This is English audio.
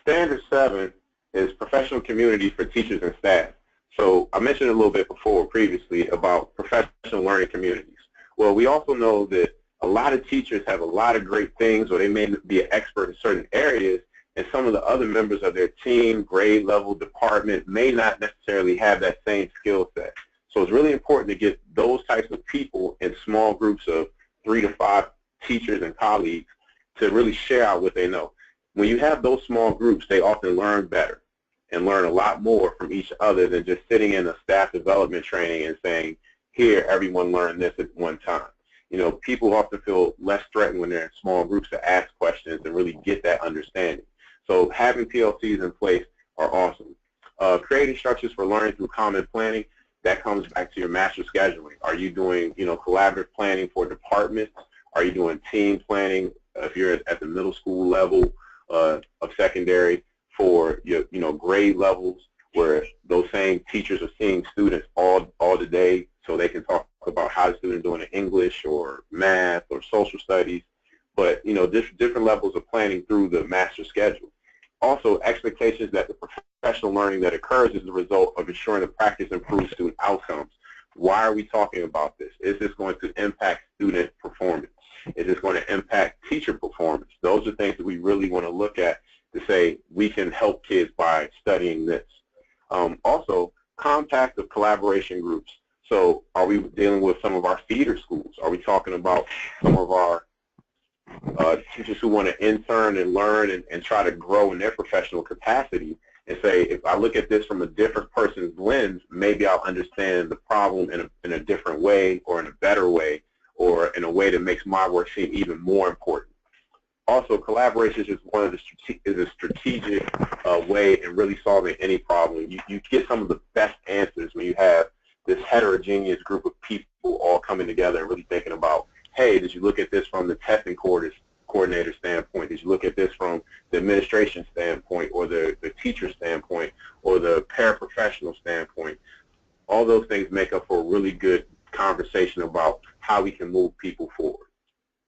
Standard 7 is professional community for teachers and staff. So I mentioned a little bit before previously about professional learning communities. Well, we also know that a lot of teachers have a lot of great things, or they may be an expert in certain areas, and some of the other members of their team, grade level, department may not necessarily have that same skill set. So it's really important to get those types of people in small groups of 3 to 5 teachers and colleagues to really share out what they know. When you have those small groups, they often learn better and learn a lot more from each other than just sitting in a staff development training and saying, here, everyone learn this at one time. You know, people often feel less threatened when they're in small groups to ask questions and really get that understanding. So having PLCs in place are awesome. Creating structures for learning through common planning, that comes back to your master scheduling. Are you doing, you know, collaborative planning for departments? Are you doing team planning if you're at the middle school level of secondary for your, you know, grade levels where those same teachers are seeing students all the day so they can talk about how the student is doing in English or math or social studies, but, you know, different levels of planning through the master schedule. Also, expectations that the professional learning that occurs is the result of ensuring the practice improves student outcomes. Why are we talking about this? Is this going to impact student performance? Is this going to impact teacher performance? Those are things that we really want to look at to say we can help kids by studying this. Also, compact of collaboration groups. So are we dealing with some of our feeder schools? Are we talking about some of our teachers who want to intern and learn and try to grow in their professional capacity and say, if I look at this from a different person's lens, maybe I'll understand the problem in a different way or in a better way or in a way that makes my work seem even more important. Also, collaboration is one of the strategic way in really solving any problem. You get some of the best answers when you have this heterogeneous group of people all coming together and really thinking about, hey, did you look at this from the testing coordinator standpoint? Did you look at this from the administration standpoint or the teacher standpoint or the paraprofessional standpoint? All those things make up for a really good conversation about how we can move people forward.